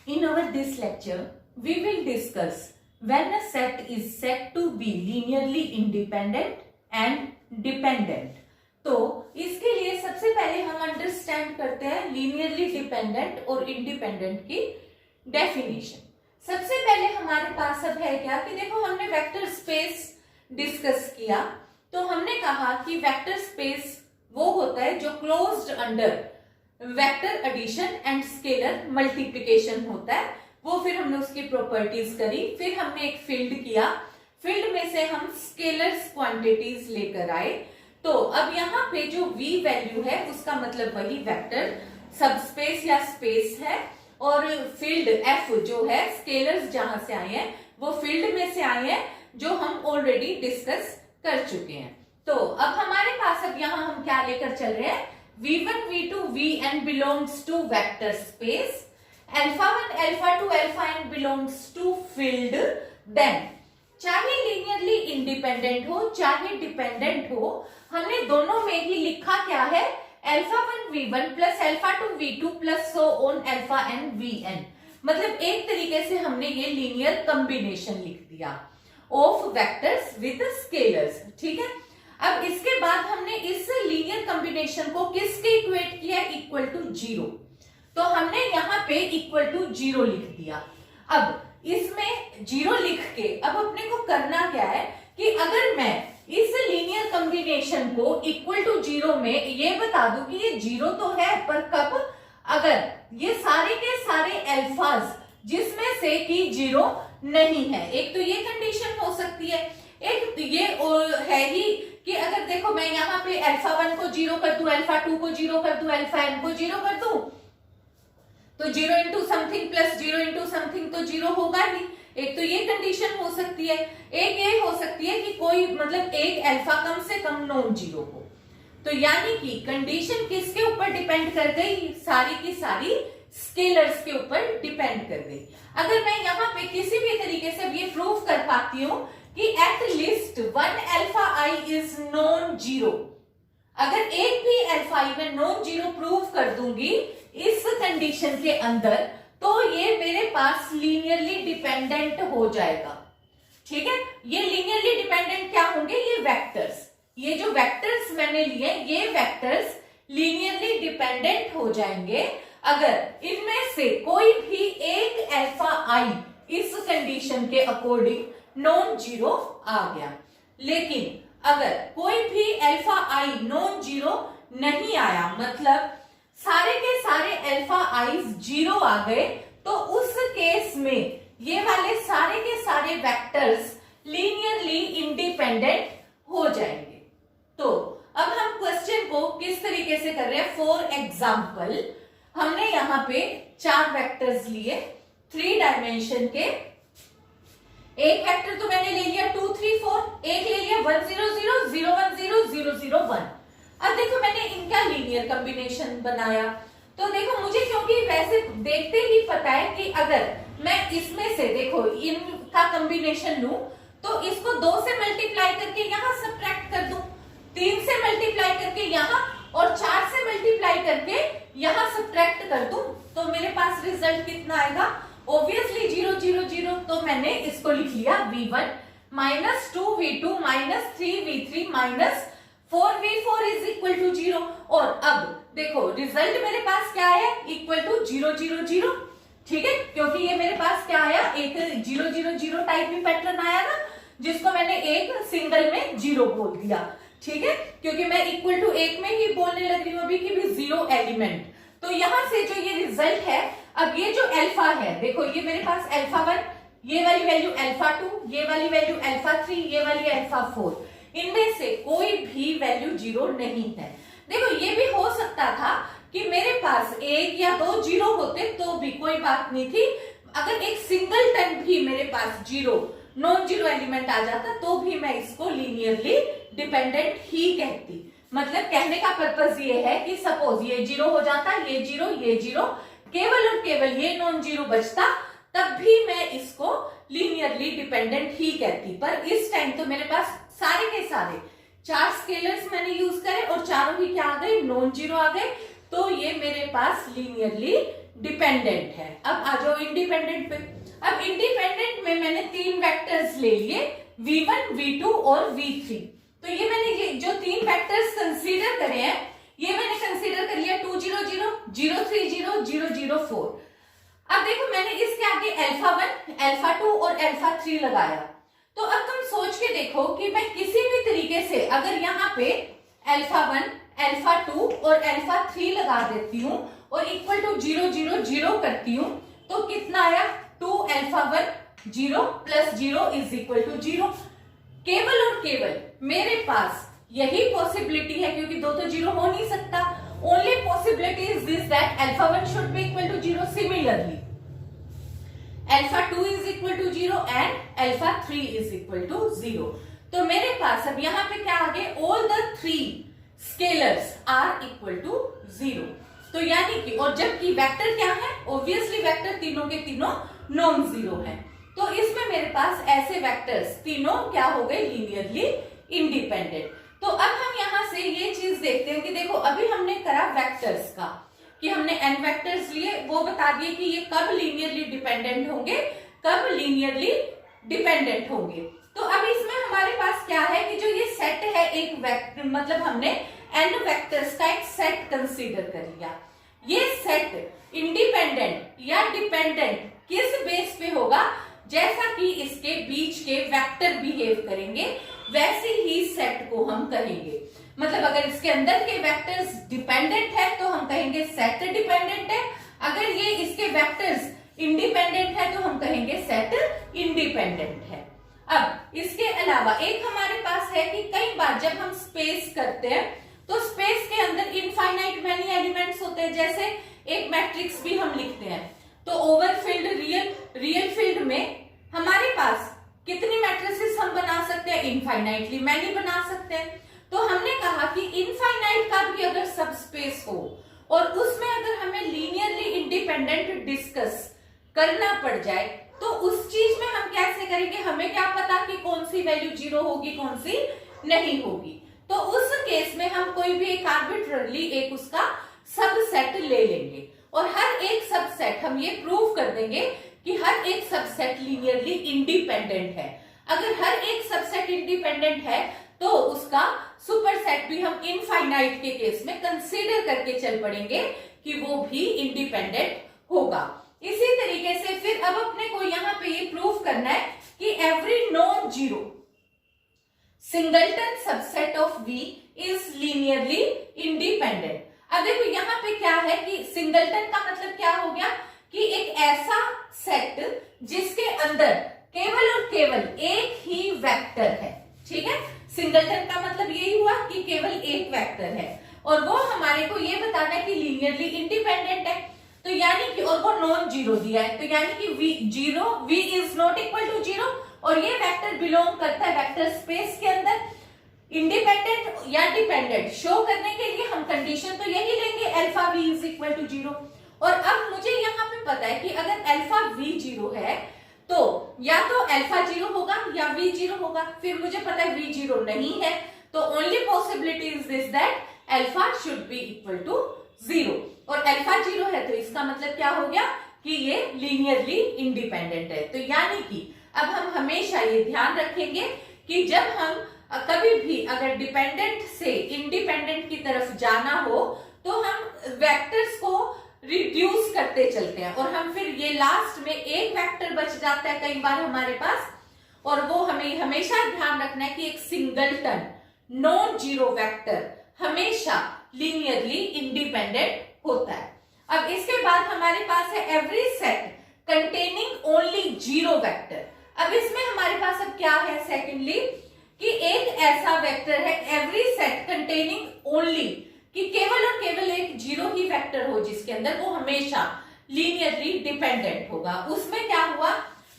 In our this lecture, we will discuss when a set is said to be linearly independent and dependent. तो इसके लिए सबसे पहले हम अंडरस्टैंड करते हैं लीनियरली डिपेंडेंट और इंडिपेंडेंट की डेफिनेशन। सबसे पहले हमारे पास अब है क्या कि देखो हमने वेक्टर स्पेस डिस्कस किया, तो हमने कहा कि वेक्टर स्पेस वो होता है जो closed under vector addition and scalar multiplication होता है। वो फिर हमने उसकी प्रॉपर्टीज करी, फिर हमने एक फील्ड किया, फील्ड में से हम स्केलर्स क्वांटिटीज लेकर आए। तो अब यहाँ पे जो v वैल्यू है उसका मतलब वही वेक्टर सबस्पेस या स्पेस है, और फील्ड f जो है स्केलर्स जहां से आए हैं वो फील्ड में से आए हैं जो हम ऑलरेडी डिस्कस कर चुके हैं। तो अब हमारे पास अब यहाँ हम क्या लेकर चल रहे हैं, v1 v2 vn belongs to vector space, alpha1 alpha2 alpha n belongs to field, then चाहे लीनियरली इंडिपेंडेंट हो चाहे डिपेंडेंट हो, हमने दोनों में ही लिखा क्या है, alpha1 v1 plus alpha2 v2 plus so on alpha n vn। मतलब एक तरीके से हमने ये लीनियर कॉम्बिनेशन लिख दिया ऑफ वेक्टर्स विद स्केलर्स। ठीक है, अब इसके बाद हमने इस लीनियर कॉम्बिनेशन को किसके इक्वेट किया, इक्वल टू जीरो। तो हमने यहाँ पे इक्वल टू जीरो लिख दिया। अब इसमें जीरो लिख के अब अपने को करना क्या है कि अगर मैं इस लीनियर कॉम्बिनेशन को इक्वल टू जीरो में ये बता दूं कि ये जीरो तो है, पर कब, अगर ये सारे के सारे अल्फाज जिसमें से कि जीरो नहीं है। एक तो ये कंडीशन हो सकती है, एक तो ये है ही कि अगर देखो मैं यहाँ पे अल्फा1 को जीरो कर दूं, अल्फा2 को जीरो कर दूं, अल्फा n को जीरो कर दूं, तो zero into something plus zero into something तो जीरो होगा ही। एक तो ये कंडीशन हो सकती है, एक ये हो सकती है कि कोई मतलब एक अल्फा कम से कम नॉन जीरो हो। तो यानी कि कंडीशन किसके ऊपर डिपेंड कर गई, सारी की सारी स्केलर्स के ऊपर डिपेंड कर गई। अगर मैं यहाँ पे किसी भी तरीके से ये प्रूव कर पाती हूँ कि at least one alpha I is non zero, अगर एक भी अल्फा आई मैं नॉन जीरो प्रूव कर दूंगी इस कंडीशन के अंदर, तो ये मेरे पास लीनियरली डिपेंडेंट हो जाएगा। ठीक है, ये लीनियरली डिपेंडेंट क्या होंगे, ये वेक्टर्स, ये जो वेक्टर्स मैंने लिए ये वेक्टर्स लीनियरली डिपेंडेंट हो जाएंगे अगर इनमें से कोई भी एक अल्फा आई इस कंडीशन के अकॉर्डिंग नॉन जीरो आ गया। लेकिन अगर कोई भी अल्फा आई नॉन जीरो नहीं आया, मतलब सारे के सारे अल्फा आईज जीरो आ गए, तो उस केस में ये वाले सारे के सारे वेक्टर्स लीनियरली इंडिपेंडेंट हो जाएंगे। तो अब हम क्वेश्चन को किस तरीके से कर रहे हैं, फॉर एग्जाम्पल हमने यहाँ पे चार वेक्टर्स लिए 3 डायमेंशन के। एक वेक्टर तो मैंने ले लिया 2 3 4, एक ले लिया 1 0 0 0 1 0 0 0 1। अब देखो मैंने इनका लीनियर कॉम्बिनेशन बनाया, तो देखो मुझे क्योंकि वैसे देखते ही पता है कि अगर मैं इसमें से देखो इनका कॉम्बिनेशन लूं तो इसको 2 से मल्टीप्लाई करके यहाँ सब्ट्रैक्ट कर दूं, 3 से मल्टीप्लाई करके यहाँ, और 4 से मल्टीप्लाई करके यहाँ सब्ट्रैक्ट कर दूं, तो मेरे पास रिजल्ट कितना आएगा, ऑब्वियसली 0 0 0। तो मैंने इसको लिख लिया v1 minus 2v2 minus 3v3 minus 4v4 is equal to 0। और अब देखो रिजल्ट मेरे पास क्या है, इक्वल टू 0 0 0। ठीक है, क्योंकि ये मेरे पास क्या आया, एक 0 0 0 टाइप में पैटर्न आया ना, जिसको मैंने एक सिंगल में 0 बोल दिया। ठीक है, क्योंकि मैं इक्वल टू 1 में ही बोलने लग रही हूँ अभी कि भी 0 एलिमेंट। तो यहां से जो ये रिजल्ट है, अब ये जो अल्फा है देखो ये मेरे पास अल्फा1, ये वाली वैल्यू अल्फा2, ये वाली वैल्यू अल्फा3, ये वाली अल्फा4, इनमें से कोई भी वैल्यू 0 नहीं है। देखो ये भी हो सकता था कि मेरे पास 1 या 2 0 होते तो भी कोई बात नहीं थी, अगर एक सिंगल टन भी मेरे पास 0 नॉन जीरो एलिमेंट आ जाता तो भी मैं इसको लीनियरली डिपेंडेंट ही कहती। मतलब कहने का पर्पस ये है कि सपोज ये 0 हो जाता, ये 0, केवल और केवल ये नॉन जीरो बचता, तब भी मैं इसको लीनियरली डिपेंडेंट ही कहती। पर इस टाइम तो मेरे पास सारे के सारे 4 स्केलर्स मैंने यूज करे और चारों ही क्या आ गए, नॉन जीरो आ गए, तो ये मेरे पास लीनियरली डिपेंडेंट है। अब आ जाओ इंडिपेंडेंट पे। अब इंडिपेंडेंट में मैंने 3 वेक्टर्स ले लिए, v1, v2 और v3। तो ये मैंने ये जो 3 वेक्टर्स कंसीडर करे हैं, ये मैंने कंसीडर कर लिया 2 0 0 0 3 0 0 0 4। अब देखो मैंने इसके आगे अल्फा 1, अल्फा 2 और अल्फा 3 लगाया। तो अब तुम सोच के देखो कि मैं किसी भी तरीके से अगर यहाँ पे अल्फा 1, अल्फा 2 और अल्फा 3 लगा देती हूँ और इक्वल टू 0 0 0 करती हूँ, तो कितना आया 2 alpha 1 0 plus 0 is equal to 0। केवल और केवल मेरे पास यही पॉसिबिलिटी है, क्योंकि 2 तो 0 हो नहीं सकता। Only possibility is this that alpha 1 should be equal to 0। Similarly alpha 2 is equal to 0 and alpha 3 is equal to 0। तो मेरे पास अब यहाँ पे क्या आ गए, all the 3 scalars are equal to 0। तो यानी कि, और जबकि वेक्टर क्या है, ऑब्वियसली वेक्टर तीनों के तीनों नॉन जीरो है। तो इसमें मेरे पास ऐसे वेक्टर्स तीनों क्या हो गए, लीनियरली इंडिपेंडेंट। तो अब हम यहां से ये चीज देखते हैं कि देखो अभी हमने करा वेक्टर्स का, कि हमने n वेक्टर्स लिए, वो बता दिए कि ये कब लीनियरली डिपेंडेंट होंगे, कब लीनियरली डिपेंडेंट होंगे। तो अब इसमें हमारे पास क्या है कि जो ये सेट है एक वेक्टर, मतलब हमने n वेक्टर्स का एक सेट कंसीडर कर लिया। ये सेट इंडिपेंडेंट या डिपेंडेंट किस बेस पे होगा, जैसा कि इसके बीच के वेक्टर बिहेव करेंगे वैसे ही सेट को हम कहेंगे। मतलब अगर इसके अंदर के वेक्टर्स डिपेंडेंट है तो हम कहेंगे सेट डिपेंडेंट है, अगर ये इसके वेक्टर्स इंडिपेंडेंट है तो हम कहेंगे सेट इंडिपेंडेंट है। अब इसके अलावा एक हमारे पास है कि कई बार जब हम स्पेस करते हैं तो स्पेस के अंदर इनफाइनाइट मैनी एलिमेंट्स होते हैं, जैसे एक मैट्रिक्स भी हम लिखते हैं। तो ओवरफिल्ड रियल फील्ड में हमारे पास कितनी मैट्रिसेस हम बना सकते हैं, इनफाइनाइटली मैनी बना सकते हैं। तो हमने कहा कि इनफाइनाइट का भी अगर सब स्पेस हो और उसमें अगर हमें लीनियरली इंडिपेंडेंट डिस्कस करना पड़ जाए तो उस चीज में हम कैसे करेंगे, हमें क्या पता कि कौन सी वैल्यू 0 होगी कौन सी नहीं होगी। तो उस केस में हम कोई भी एक आर्बिट्ररली एक उसका सबसेट ले लेंगे और हर एक सबसेट हम ये प्रूव कर देंगे कि हर एक सबसेट लीनियरली इंडिपेंडेंट है। अगर हर एक सबसेट इंडिपेंडेंट है तो उसका सुपरसेट भी हम इनफाइनाइट के केस में कंसीडर करके चल पड़ेंगे कि वो भी इंडिपेंडेंट होगा। इसी तरीके से फिर अब अपने को यहाँ पे ये प्रूव करना है कि every non zero singleton subset of V is linearly independent. अब देखो यहाँ पे क्या है कि सिंगलटन का मतलब क्या हो गया कि एक ऐसा सेट जिसके अंदर केवल और केवल एक ही वेक्टर है। ठीक है, सिंगलटन का मतलब यही हुआ कि केवल एक वेक्टर है और वो हमारे को ये बताना है कि लीनियरली इंडिपेंडेंट है। तो यानी कि, और वो नॉन जीरो दिया है, तो यानी कि V is not equal to 0 और ये वेक्टर बिलोंग करता है वेक्टर स्पेस के अंदर। इंडिपेंडेंट या डिपेंडेंट शो करने के लिए हम कंडीशन तो यही लेंगे alpha V is equal to 0। और अब मुझे यहाँ पे पता है कि अगर अल्फा V 0 है तो या तो अल्फा 0 होगा या V 0 होगा। फिर मुझे पता है V 0 नहीं है तो only possibility is this that alpha should be equal to 0 और अल्फा 0 है तो इसका मतलब क्या हो गया कि ये लीनियरली इंडिपेंडेंट है। तो यानी कि अब हम हमेशा ये ध्यान रखेंगे कि जब हम कभी भी अगर डिपेंडेंट से इंडिपेंडेंट की तरफ जाना हो तो हम वेक्टर्स को रिड्यूस करते चलते हैं और हम फिर ये लास्ट में एक वेक्टर बच जाता है कई बार हमारे पास, और वो हमें हमेशा ध्यान रखना है कि एक सिंगलटन नॉन जीरो वेक्टर हमेशा लीनियरली इंडिपेंडेंट होता है। अब इसके बाद हमारे पास है every set containing only zero vector. अब इसमें हमारे पास अब क्या है, सेकेंडली कि एक ऐसा वेक्टर है एवरी सेट कंटेनिंग ओनली, कि केवल और केवल एक जीरो ही वेक्टर हो जिसके अंदर वो हमेशा लीनियरली डिपेंडेंट होगा। उसमें क्या हुआ,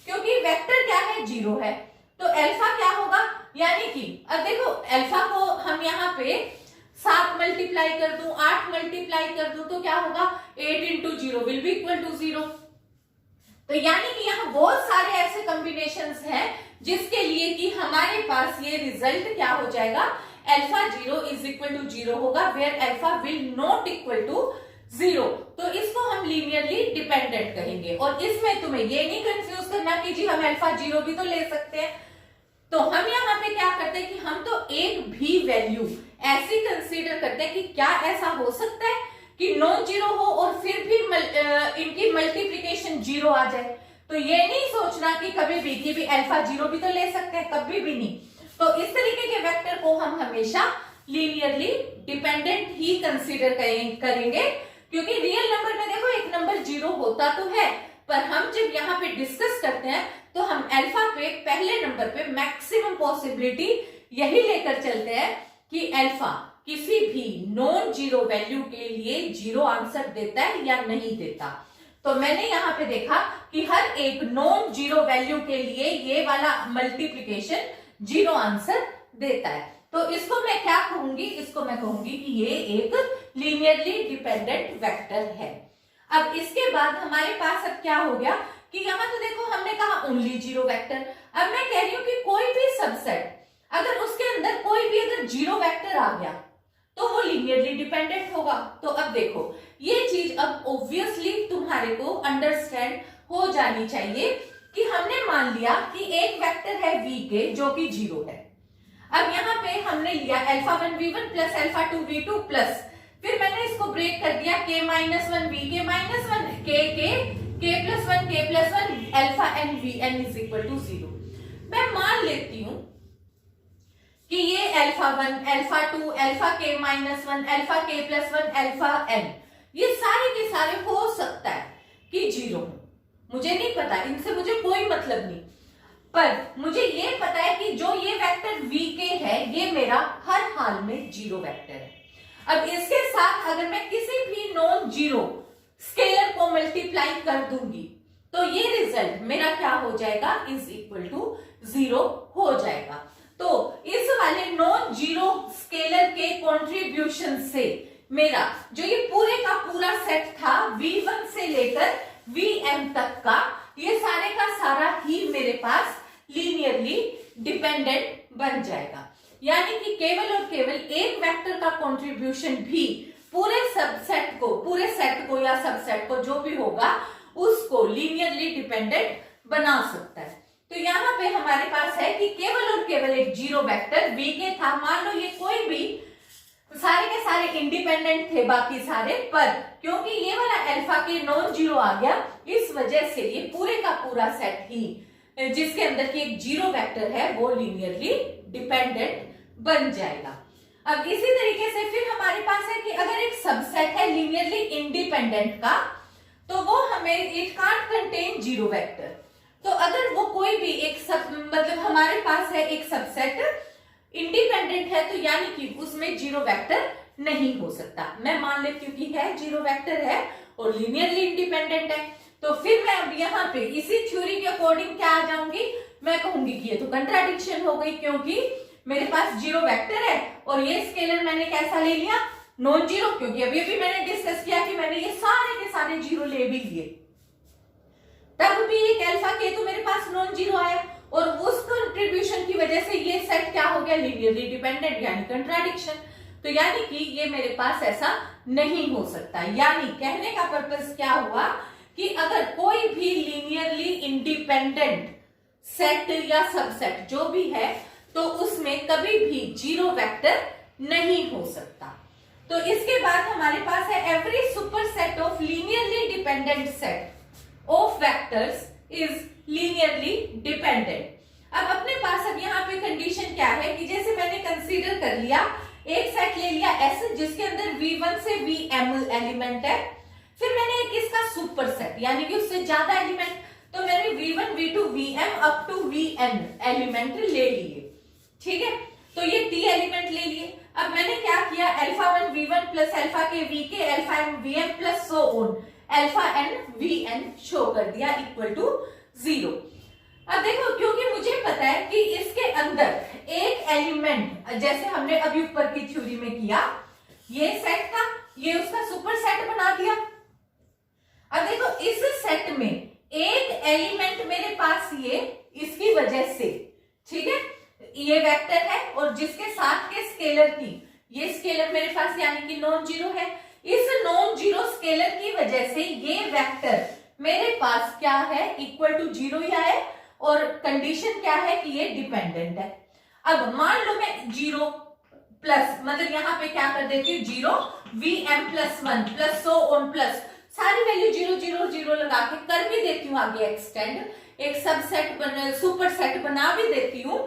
क्योंकि वेक्टर क्या है, जीरो है, तो अल्फा क्या होगा, यानी कि अब देखो अल्फा को हम यहाँ पे 7 मल्टीप्लाई कर दूं, 8 मल्टीप्लाई कर दूं तो क्या होगा, 8 into 0 will be equal to 0। तो यानी कि यहाँ बहुत सारे ऐसे कॉम्बिनेशंस हैं जिसके लिए कि हमारे पास ये रिजल्ट क्या हो जाएगा, अल्फा 0 इज इक्वल टू 0 होगा, where alpha will not equal to 0, तो इसको हम लीनियरली डिपेंडेंट कहेंगे। और इसमें तुम्हें ये नहीं कंफ्यूज करना कि जी हम अल्फा 0 भी तो ले सकते हैं। तो हम यहाँ पे क्या करते हैं कि हम तो एक भी वैल्यू ऐसी कंसीडर करते हैं कि क्या ऐसा हो सकता है कि नॉन जीरो हो और फिर भी इनकी मल्टीप्लीकेशन 0 आ जाए। तो ये नहीं सोचना कि कभी भी अल्फा 0 भी तो ले सकते हैं, कभी भी नहीं। तो इस तरीके के वेक्टर को हम हमेशा लीनियरली डिपेंडेंट ही कंसीडर करेंगे, क्योंकि रियल नंबर में देखो एक नंबर 0 होता तो है, पर हम जब यहाँ पे डिस्कस करते हैं तो हम अल्फा पे पहले नंबर पे मैक्सिमम पॉसिबिलिटी यही लेकर चलते हैं कि अल्फा किसी भी नॉन जीरो वैल्यू के लिए 0 आंसर देता है या नहीं देता। तो मैंने यहाँ पे देखा कि हर एक नॉन जीरो वैल्यू के लिए ये वाला मल्टीप्लिकेशन 0 आंसर देता है। तो इसको मैं क्या कहूंगी, इसको मैं कहूंगी कि ये एक लीनियरली डिपेंडेंट वेक्टर है। अब इसके बाद हमारे पास अब क्या हो गया कि यहाँ तो देखो हमने कहा ओनली 0 वेक्टर। अब मैं कह रही हूं कि कोई भी सबसेट अगर उसके अंदर कोई भी अगर 0 वेक्टर आ गया तो वो लीनियरली डिपेंडेंट होगा। तो अब देखो ये चीज अब ऑब्वियसली तुम्हारे को अंडरस्टैंड हो जानी चाहिए कि हमने मान लिया कि एक वेक्टर है v के जो कि 0 है। अब यहाँ पे हमने लिया alpha 1 v1 plus alpha 2 v2 plus, फिर मैंने इसको ब्रेक कर दिया k minus 1 v k minus 1 k plus 1 alpha n v n is equal to 0। मैं मान लेती हूं कि ये alpha 1 alpha 2 alpha k minus 1 alpha k plus 1 alpha n ये सारे के सारे हो सकता है कि 0 हो, मुझे नहीं पता, इनसे मुझे कोई मतलब नहीं, पर मुझे ये पता है कि जो ये वेक्टर vk है ये मेरा हर हाल में 0 वेक्टर है। अब इसके साथ अगर मैं किसी भी नॉन जीरो स्केलर को मल्टीप्लाई कर दूंगी तो ये रिजल्ट मेरा क्या हो जाएगा, इज इक्वल टू 0 हो जाएगा। तो इस वाले नॉन जीरो स्केलर के कंट्रीब्यूशन से मेरा जो ये पूरे का पूरा सेट था v1 से लेकर vm तक का, ये सारे का सारा ही मेरे पास लीनियरली डिपेंडेंट बन जाएगा। यानी कि केवल और केवल एक वेक्टर का कंट्रीब्यूशन भी पूरे सबसेट को, पूरे सेट को या सबसेट को जो भी होगा उसको लीनियरली डिपेंडेंट बना सकता है। तो यहाँ पे हमारे पास है कि केवल और केवल एक 0 वेक्टर vk था। मान लो ये कोई भी, सारे के सारे इंडिपेंडेंट थे बाकी सारे, पर क्योंकि ये वाला अल्फा के नॉन जीरो आ गया इस वजह से ये पूरे का पूरा सेट ही जिसके अंदर की एक 0 वेक्टर है वो लीनियरली डिपेंडेंट बन जाएगा। अब इसी तरीके से फिर हमारे पास है कि अगर एक सबसेट है लीनियरली इंडिपेंडेंट का तो वो हमें इट कांट कंटेन 0 वेक्टर। तो अगर वो कोई भी एक मतलब हमारे पास है एक सबसेट इंडिपेंडेंट है तो यानी कि उसमें 0 वेक्टर नहीं हो सकता। मैं मान लेती हूँ कि है 0 वेक्टर है और लीनियरली इंडिपेंडेंट है, तो फिर मैं अब यहाँ पे इसी थ्योरी के अकॉर्डिंग क्या आ जाऊंगी, मैं कहूंगी कि ये तो कंट्राडिक्शन हो गई, क्योंकि मेरे पास 0 वेक्टर है और ये स्केलर मैंने कैसा ले लिया, नॉन जीरो, क्योंकि अभी अभी मैंने डिस्कस किया कि मैंने ये सारे के सारे 0 ले भी लिए, तब भी एक अल्फा के तो मेरे पास नॉन जीरो आया और उस कंट्रीब्यूशन की वजह से ये सेट क्या हो गया, लीनियरली डिपेंडेंट, यानी कंट्राडिक्शन। तो यानी कि ये मेरे पास ऐसा नहीं हो सकता। यानी कहने का पर्पस क्या हुआ कि अगर कोई भी लीनियरली इंडिपेंडेंट सेट या सबसेट जो भी है तो उसमें कभी भी 0 वेक्टर नहीं हो सकता। तो इसके बाद हमारे पास है every super set of linearly dependent set of vectors is linearly dependent. अब अपने पास अब यहाँ पे कंडीशन क्या है कि जैसे मैंने कंसीडर कर लिया एक सेट ले लिया S जिसके अंदर v1 से vm एलिमेंट है, फिर मैंने एक इसका सुपर सेट यानी कि उससे ज्यादा एलिमेंट, तो मैंने v1 v2 vm up to vn element ले लिए, ठीक है। तो ये t एलिमेंट ले लिए। अब मैंने क्या किया, अल्फा 1 v1 प्लस अल्फा के vk alpha m vm plus so on alpha n vn show कर दिया इक्वल टू 0। अब देखो क्योंकि मुझे पता है कि इसके अंदर एक एलिमेंट, जैसे हमने अभी ऊपर की थ्योरी में किया, ये सेट था, ये उसका सुपर सेट बना दिया। अब देखो इस सेट में एक एलिमेंट मेरे पास ये इसकी वजह से, ठीक है, ये वेक्टर है और जिसके साथ के स्केलर थी, ये स्केलर मेरे पास यानी कि नॉन जीरो है, इस नॉन जीरो स्केलर की वजह से ये वेक्टर मेरे पास क्या है, इक्वल टू जीरो ही आए, और कंडीशन क्या है कि ये डिपेंडेंट है। अब मान लो मैं जीरो प्लस, मतलब यहाँ पे क्या कर देती हूँ, zero V M plus one plus so on plus सारी वैल्यू जीरो जीरो जीरो लगा के कर भी देती हूँ आगे एक्सटेंड, एक सबसेट सुपर सेट बना भी देती हूँ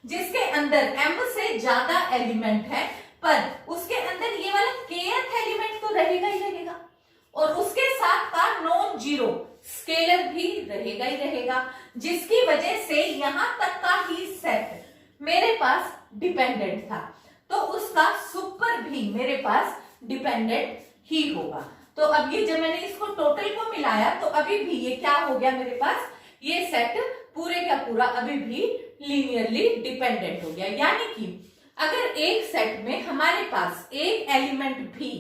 जिसके अंदर m से ज्यादा एलिमेंट है, पर उसके अंदर ये वाला kth एलिमेंट तो रहेगा ही रहेगा, और उसके साथ का नॉन जीरो स्केलर भी रहेगा ही रहेगा, जिसकी वजह से यहां तक का ही सेट मेरे पास डिपेंडेंट था, तो उसका सुपर भी मेरे पास डिपेंडेंट ही होगा। तो अब ये जब मैंने इसको टोटल को मिलाया तो अभी भी ये क्या हो गया मेरे पास, ये सेट पूरे का पूरा अभी भी लीनियरली डिपेंडेंट हो गया। यानी कि अगर एक सेट में हमारे पास एक एलिमेंट भी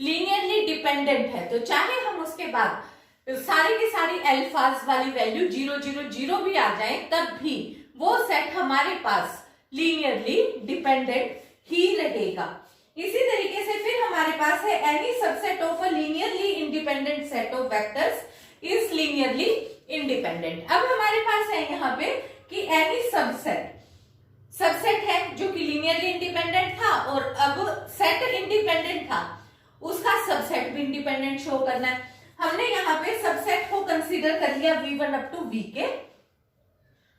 लीनियरली डिपेंडेंट है तो चाहे हम उसके बाद सारी की सारी अल्फाज वाली वैल्यू जीरो जीरो जीरो भी आ जाए तब भी वो सेट हमारे पास लीनियरली डिपेंडेंट ही रहेगा। इसी तरीके से फिर हमारे पास है any subset of a linearly independent set of vectors is linearly independent. अब हमारे पास है यहाँ पे कि एनी सबसेट है जो कि लीनियरली इंडिपेंडेंट था, और अब सेट इंडिपेंडेंट था उसका सबसेट भी इंडिपेंडेंट शो करना है। हमने यहाँ पे सबसेट को कंसीडर कर लिया V1 अप टू V के,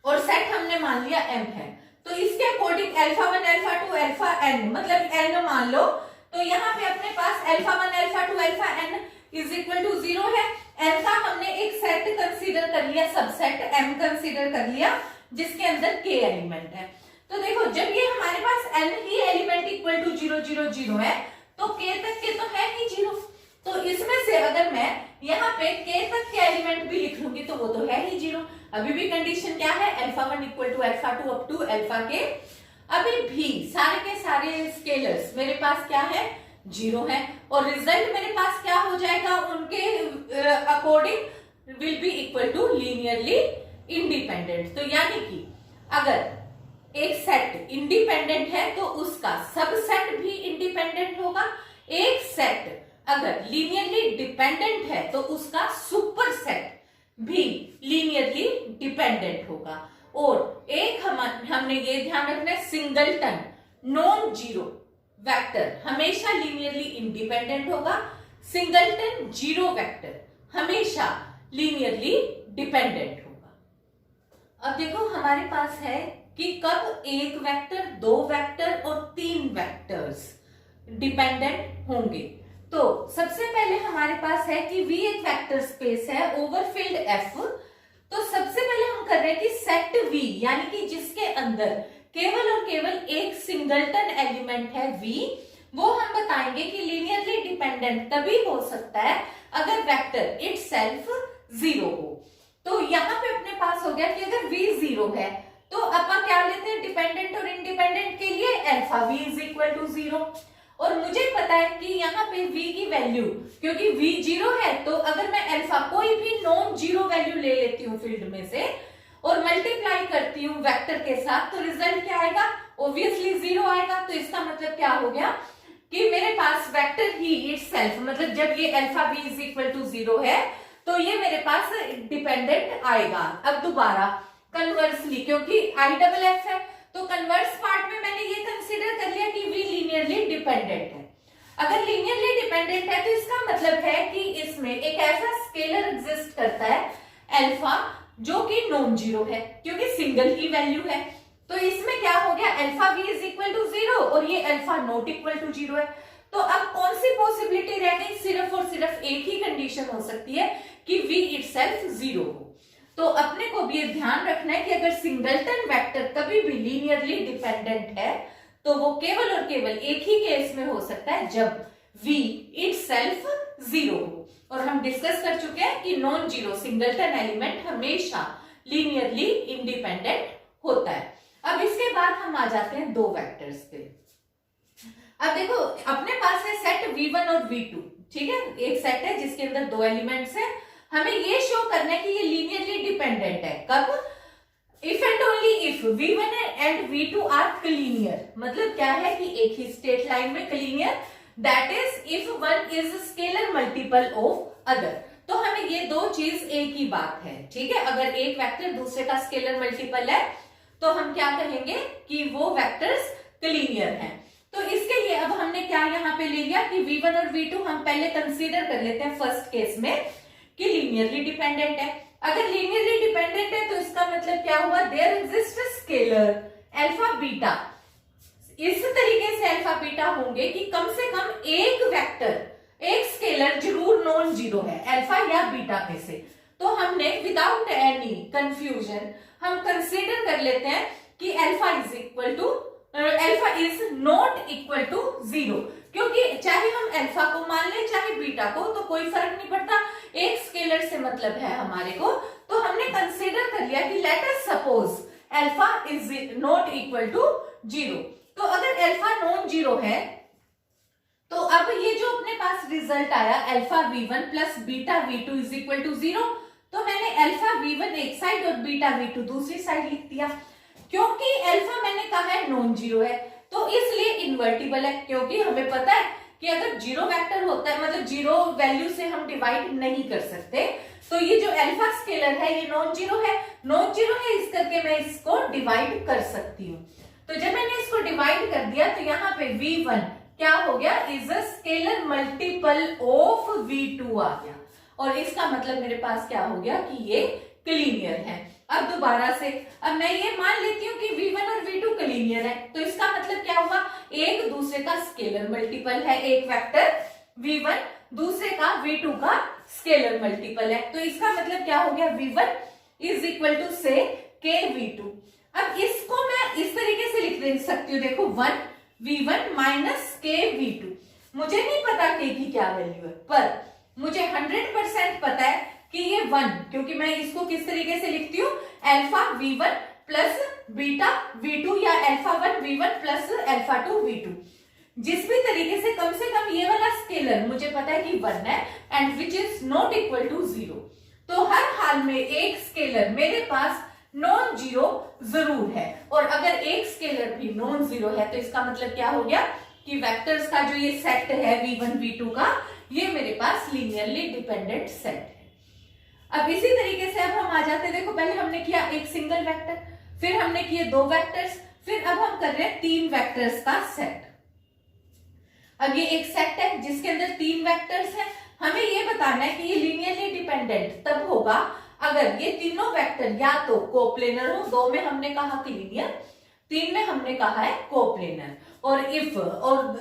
और सेट हमने मान लिया M है, तो इसके according alpha one alpha two alpha N, मतलब n मान लो, तो यहाँ पे अपने पास alpha one alpha two alpha N is equal to zero है। n का हमने एक सेट कंसीडर कर लिया, सबसेट m कंसीडर कर लिया जिसके अंदर k एलिमेंट है। तो देखो जब ये हमारे पास n ही element equal to zero zero zero है तो k तक के तो है ही जीरो, तो इसमें से अगर मैं यहाँ पे k तक के एलिमेंट भी लिख लूंगी तो वो तो है ही जीरो। अभी भी कंडीशन क्या है, alpha one equal to alpha two up to alpha K, अभी भी सारे के सारे स्केलर्स मेरे पास क्या है, जीरो है, और रिजल्ट मेरे पास क्या हो जाएगा, उनके according will be equal to linearly independent. तो यानी कि अगर एक सेट इंडिपेंडेंट है तो उसका सबसेट भी इंडिपेंडेंट होगा, एक सेट अगर लीनियरली डिपेंडेंट है तो उसका सुपर सेट भी लीनियरली डिपेंडेंट होगा। और एक हमने ये ध्यान रखना है, सिंगलटन नॉन जीरो वेक्टर हमेशा लीनियरली इंडिपेंडेंट होगा, सिंगलटन जीरो वेक्टर हमेशा लीनियरली डिपेंडेंट होगा। अब देखो हमारे पास है कि कब एक वेक्टर, दो वेक्टर और तीन वेक्टर्स डिपेंडेंट होंगे। तो सबसे पहले हमारे पास है कि V एक वेक्टर स्पेस है ओवरफिल्ड F, तो सबसे पहले हम कर रहे हैं कि सेट V यानी कि जिसके अंदर केवल और केवल एक सिंगलटन एलिमेंट है V, वो हम बताएंगे कि लीनियरली डिपेंडेंट तभी हो सकता है अगर वेक्टर इटसेल्फ जीरो हो। तो यहाँ पे अपने पास हो गया कि अगर V जीरो है तो अपन क्या लेते हैं, डिपेंडेंट और इंडिपेंडेंट के लिए alpha V is equal to zero, और मुझे पता है कि यहाँ पे V की वैल्यू, क्योंकि V जीरो है तो अगर मैं अल्फा कोई भी नॉन जीरो वैल्यू ले लेती हूँ फील्ड में से और मल्टीप्लाई करती हूँ वेक्टर के साथ, तो रिजल्ट क्या आएगा, ऑब्वियसली जीरो आएगा। तो इसका मतलब क्या हो गया कि मेरे पास वेक्टर ही इटसेल्फ, मतलब जब ये alpha V is equal to zero है तो ये मेरे पास डिपेंडेंट आएगा। अब दोबारा कन्वर्सली, क्योंकि IFF है तो कन्वर्स पार्ट में मैंने ये कंसीडर कर लिया कि V लीनियरली डिपेंडेंट है। अगर लीनियरली डिपेंडेंट है तो इसका मतलब है कि इसमें एक ऐसा स्केलर एग्जिस्ट करता है अल्फा जो कि नॉन जीरो है, क्योंकि सिंगल ही वैल्यू है। तो इसमें क्या हो गया, alpha V is equal to zero और ये alpha not equal to zero है। तो अब कौन सी पॉसिबिलिटी रह गई, सिर्फ और सिर्फ एक ही कंडीशन हो सकती है कि V इटसेल्फ जीरो हो। तो अपने को भी ये ध्यान रखना है कि अगर सिंगलटन वेक्टर कभी भी लीनियरली डिपेंडेंट है तो वो केवल और केवल एक ही केस में हो सकता है जब V इटसेल्फ जीरो हो। और हम डिस्कस कर चुके हैं कि नॉन जीरो सिंगलटन एलिमेंट हमेशा लीनियरली इंडिपेंडेंट होता है। अब इसके बाद हम आ जाते हैं दो वेक्टर्स पे। अब देखो अपने पास है सेट V1 और V2, ठीक है, एक सेट है जिसके अंदर दो एलिमेंट्स हैं। हमें ये शो करना है कि ये लीनियरली डिपेंडेंट है कब, if and only if V1 and V2 are collinear. मतलब क्या है कि एक ही स्ट्रेट लाइन में collinear that is if one is scalar multiple of other. तो हमें ये दो चीज एक ही बात है, ठीक है। अगर एक वेक्टर दूसरे का स्केलर मल्टीपल है तो हम क्या कहेंगे कि वो वेक्टर्स क्लीनियर हैं। तो इसके लिए अब हमने क्या यहाँ पे ले लिया कि v1 और v2 हम पहले कंसीडर कर लेते हैं फर्स्ट केस में कि लीनियरली डिपेंडेंट है। अगर लीनियरली डिपेंडेंट है तो इसका मतलब क्या हुआ, there exist scalar alpha beta. इस तरीके से अल्फा बीटा होंगे कि कम से कम एक वेक्टर, एक स्केलर जरूर नॉन जीरो है अल्फा या बीटा में से। तो हमने विदाउट एनी कंफ्यूजन हम कंसीडर कर लेते हैं कि alpha is not equal to zero, क्योंकि चाहे हम अल्फा को मान लें चाहे बीटा को तो कोई फर्क नहीं पड़ता, एक स्केलर से मतलब है हमारे को। तो हमने कंसीडर कर लिया कि let us suppose alpha is not equal to zero. तो अगर अल्फा नॉन जीरो है तो अब ये जो अपने पास रिजल्ट आया alpha v1 plus beta v2 is equal to zero, तो मैंने अल्फा v1 एक साइड और बीटा v2 दूसरी साइड लिख दिया। क्योंकि अल्फा मैंने कहा है नॉन जीरो है तो इसलिए इन्वर्टिबल है, क्योंकि हमें पता है कि अगर जीरो वेक्टर होता है मतलब जीरो वैल्यू से हम डिवाइड नहीं कर सकते, तो ये जो अल्फा स्केलर है ये नॉन जीरो है, इस करके मैं इसको डिवाइड कर सकती हूँ। तो जब मैंने इसको डिवाइड कर दिया तो यहाँ पे v1 क्या हो गया, is a scalar multiple of v2 आ गया, और इसका मतलब मेरे पास क्या हो गया कि ये क्लीनियर है। अब दोबारा से अब मैं ये मान लेती हूँ कि v1 और v2 क्लीनियर है, तो इसका मतलब क्या हुआ, एक दूसरे का स्केलर मल्टीपल है, एक वेक्टर v1 दूसरे का v2 का स्केलर मल्टीपल है। तो इसका मतलब क्या हो गया, v1 इज इक्वल टू से k v2। अब इसको मैं इस तरीके से लिख सकती हूँ, देखो 1 v1 माइनस k v2। मुझे नहीं पता k की क्या वैल्यू है, पर मुझे 100% पता है कि ये 1, क्योंकि मैं इसको किस तरीके से लिखती हूँ, alpha v1 plus beta v2 या alpha 1 v1 plus alpha 2 v2। जिस भी तरीके से कम ये वाला स्केलर मुझे पता है कि 1 है and which is not equal to zero. तो हर हाल में एक स्केलर मेरे पास नॉन जीरो जरूर है, और अगर एक स्केलर भी नॉन जीरो है तो इसका मतलब क्या हो गया कि वेक्टर्स का जो ये सेट है v1 v2 का, ये मेरे पास लीनियरली डिपेंडेंट सेट है। अब इसी तरीके से अब हम आ जाते हैं, देखो पहले हमने किया एक सिंगल वेक्टर, फिर हमने किए दो वेक्टर्स, फिर अब हम कर रहे हैं तीन वेक्टर्स का सेट। अब ये एक सेट है जिसके अंदर तीन वेक्टर्स हैं, हमें ये बताना है कि ये लीनियरली डिपेंडेंट तब होगा अगर ये तीनों वेक्टर या तो कोप्लेनर हो, दो में हमने कहा लीनियर, तीन में हमने कहा है कोप्लेनर, और इफ, और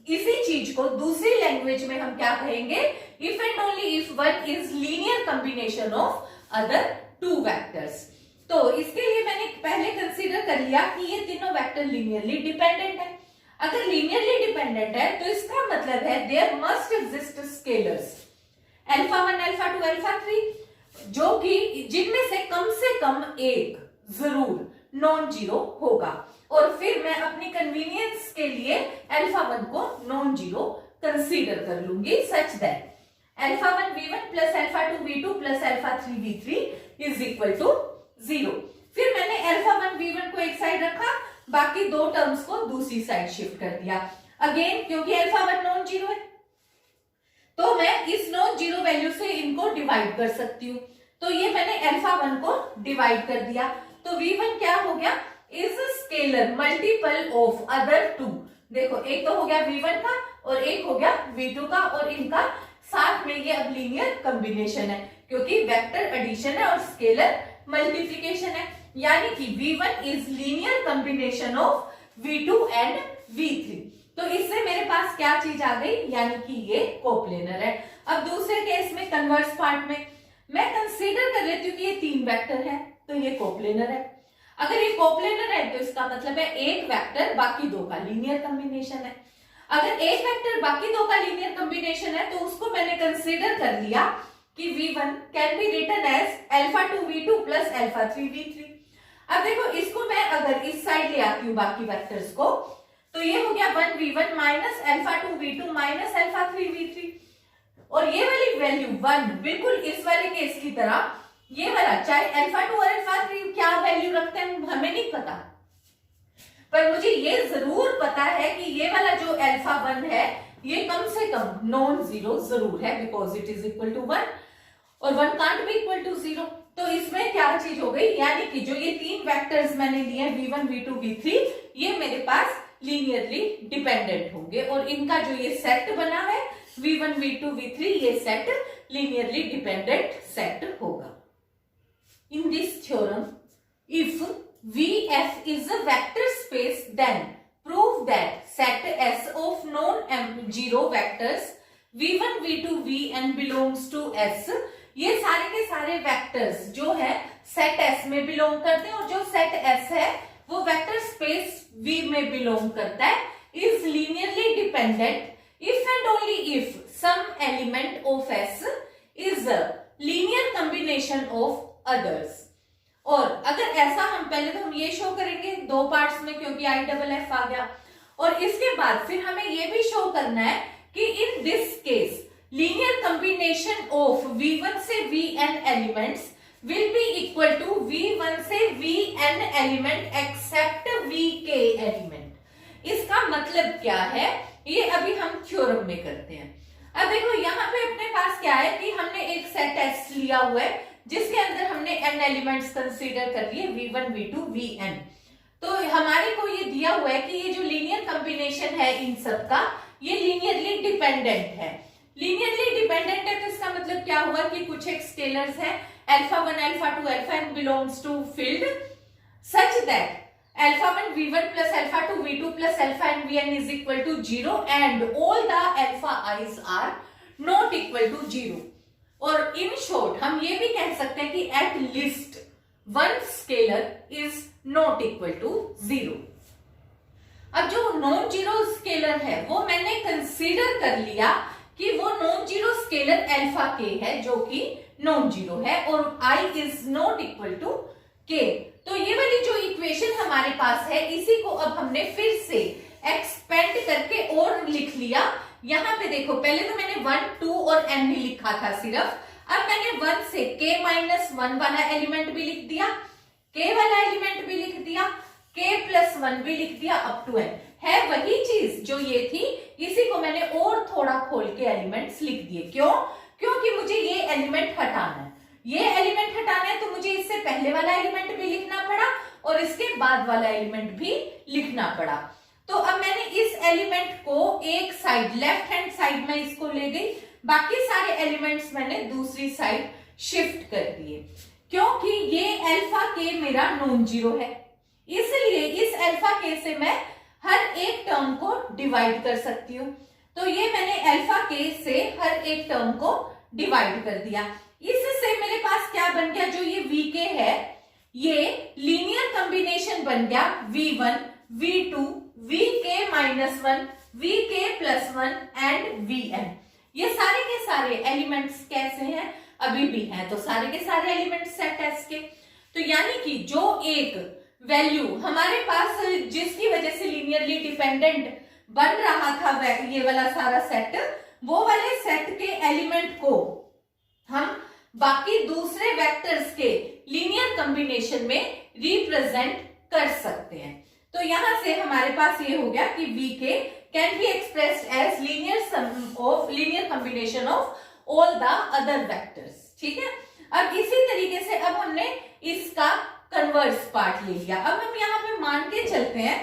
इसी चीज को दूसरी लैंग्वेज में हम क्या कहेंगे, if and only if one is linear combination of other two vectors. तो इसके लिए मैंने पहले कंसीडर कर लिया कि ये तीनों वेक्टर लीनियरली डिपेंडेंट है। अगर लीनियरली डिपेंडेंट है तो इसका मतलब है there must exist scalars alpha 1 alpha 2 alpha 3, जो कि जिनमें से कम एक जरूर नॉन जीरो होगा, और फिर मैं अपनी कन्वीनियंस के लिए अल्फा 1 को नॉन जीरो कंसीडर कर लूंगी such that alpha 1 v1 plus alpha 2 v2 plus alpha 3 v3 is equal to zero. फिर मैंने अल्फा 1 v1 को एक साइड रखा, बाकी दो टर्म्स को दूसरी साइड शिफ्ट कर दिया। अगेन क्योंकि अल्फा 1 नॉन जीरो है तो मैं इस नॉन जीरो वैल्यू से इनको डिवाइड कर सकती हूँ, तो ये मैंने अल्फा 1 को डिवाइड कर दिया। तो v1 क्या हो गया, is scalar multiple of other two. देखो एक तो हो गया v1 का और एक हो गया v2 का, और इनका साथ में ये अब लीनियर कॉम्बिनेशन है क्योंकि वेक्टर एडिशन है और स्केलर मल्टीप्लिकेशन है, यानी कि v1 is linear combination of v2 and v3। तो इससे मेरे पास क्या चीज आ गई, यानी कि ये कोप्लेनर है। अब दूसरे केस में कन्वर्स पार्ट में मैं कंसीडर कर लेती हूँ कि ये तीन वेक्टर है तो ये कोप्लेनर है। अगर ये कोप्लेनर है तो इसका मतलब है एक वेक्टर बाकी दो का लीनियर कॉम्बिनेशन है। अगर एक वेक्टर बाकी दो का लीनियर कॉम्बिनेशन है तो उसको मैंने कंसीडर कर लिया कि v1 can be written as alpha 2 v2 plus alpha 3 v3। अब देखो इसको मैं अगर इस साइड ले आती हूँ बाकी वेक्टर्स को, तो ये हो गया 1 v1 minus alpha 2 v2 minus alpha 3 v3, और ये वाली वैल्यू 1 बिल्कुल इस वाले केस की तरह, ये वाला चाहे अल्फा 2 और अल्फा 3 क्या वैल्यू रखते हैं हमें नहीं पता, पर मुझे ये जरूर पता है कि ये वाला जो अल्फा 1 है ये कम से कम नॉन जीरो जरूर है, because it is equal to 1 और 1 कांट बी इक्वल टू 0। तो इसमें क्या चीज हो गई, यानी कि जो ये तीन वेक्टर्स मैंने लिए हैं v1 v2 v3, ये मेरे पास लीनियरली डिपेंडेंट होंगे और इनका जो ये सेट बना है v1 v2 v3, ये सेट लीनियरली डिपेंडेंट सेट होगा। In this theorem, if vf is a vector space, then prove that set S of non-zero vectors v1 v2 vn belongs to S। ये सारे के सारे vectors जो है set S में belong करते हैं और जो सेट S है वो वेक्टर स्पेस V में बिलोंग करता है, is linearly dependent if and only if some element of S is a linear combination of others. और अगर ऐसा हम पहले तो हम ये शो करेंगे दो पार्ट्स में, क्योंकि IFF आ गया, और इसके बाद फिर हमें ये भी शो करना है कि in this case linear combination of v1 से vn elements will be equal to v1 से vn element except vk element. इसका मतलब क्या है, ये अभी हम थ्योरम में करते हैं। अब देखो यहाँ पे अपने पास क्या है कि हमने एक सेट S लिया हुआ है जिसके अंदर हमने n एलिमेंट्स कंसीडर कर लिए v1 v2 vn। तो हमारे को ये दिया हुआ है कि ये जो लीनियर कॉम्बिनेशन है इन सब का, ये लीनियरली डिपेंडेंट है। लीनियरली डिपेंडेंट है तो इसका मतलब क्या हुआ कि कुछ एक स्केलर्स है α1 α2 αn belongs to field such that α1 v1 plus α2 v2 plus αn vn is equal to 0 and all the alpha i's are not equal to 0। और इन शॉर्ट हम ये भी कह सकते हैं कि at least one scalar is not equal to 0। अब जो नॉन जीरो स्केलर है वो मैंने कंसीडर कर लिया कि वो नॉन जीरो स्केलर अल्फा के है जो कि नॉन जीरो है और i is not equal to k। तो ये वाली जो इक्वेशन हमारे पास है इसी को अब हमने फिर से एक्सपेंड करके और लिख लिया। यहाँ पे देखो पहले तो मैंने 1 2 और n ही लिखा था सिर्फ, अब मैंने 1 से k-1 वाला एलिमेंट भी लिख दिया, k वाला एलिमेंट भी लिख दिया, k+1 भी लिख दिया अप टू n। है वही चीज जो ये थी, इसी को मैंने और थोड़ा खोल के एलिमेंट्स लिख दिए। क्यों? क्योंकि मुझे ये एलिमेंट हटाना है, ये एलिमेंट हटाना है तो मुझे इससे पहले वाला एलिमेंट भी लिखना पड़ा और इसके बाद वाला एलिमेंट भी लिखना पड़ा। तो अब मैंने इस एलिमेंट को एक साइड लेफ्ट हैंड साइड में इसको ले गई, बाकी सारे एलिमेंट्स मैंने दूसरी साइड शिफ्ट कर दिए, क्योंकि ये अल्फा के मेरा नॉन जीरो है, इसलिए इस अल्फा के से मैं हर एक टर्म को डिवाइड कर सकती हूँ। तो ये मैंने अल्फा के से हर एक टर्म को डिवाइड कर दिया। इससे मेरे पास क्या बन गया, जो ये वीके है ये लीनियर कॉम्बिनेशन बन गया v1 v2 vk-1 vk+1 and vn। ये सारे के सारे एलिमेंट्स कैसे हैं, अभी भी हैं, तो सारे के सारे एलिमेंट्स सेट S के। तो यानी कि जो एक वैल्यू हमारे पास जिसकी वजह से लीनियरली डिपेंडेंट बन रहा था ये वाला सारा सेट, वो वाले सेट के एलिमेंट को हम बाकी दूसरे वेक्टर्स के लीनियर कॉम्बिनेशन में रिप्रेजेंट कर सकते हैं। तो यहां से हमारे पास ये हो गया कि vk can be expressed as linear combination of all the other vectors. ठीक है, अब इसी तरीके से अब हमने इसका कन्वर्स पार्ट ले लिया। अब हम यहाँ पे मान के चलते हैं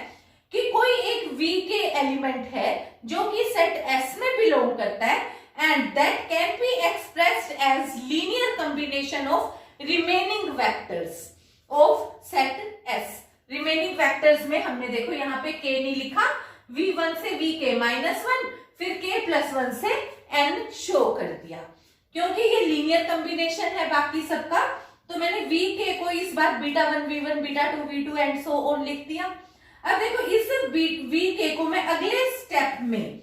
कि कोई एक vk एलिमेंट है जो कि सेट S में बिलोंग करता है and that can be expressed as linear combination of remaining vectors of set S। Remaining vectors में हमने देखो यहाँ पे k नहीं लिखा, v1 से vk-1 फिर k+1 से n शो कर दिया, क्योंकि ये लीनियर कॉम्बिनेशन है बाकी सबका। तो मैंने vk को इस बार β1 v1 β2 v2 and so on लिख दिया। अब देखो इस vk को मैं अगले स्टेप में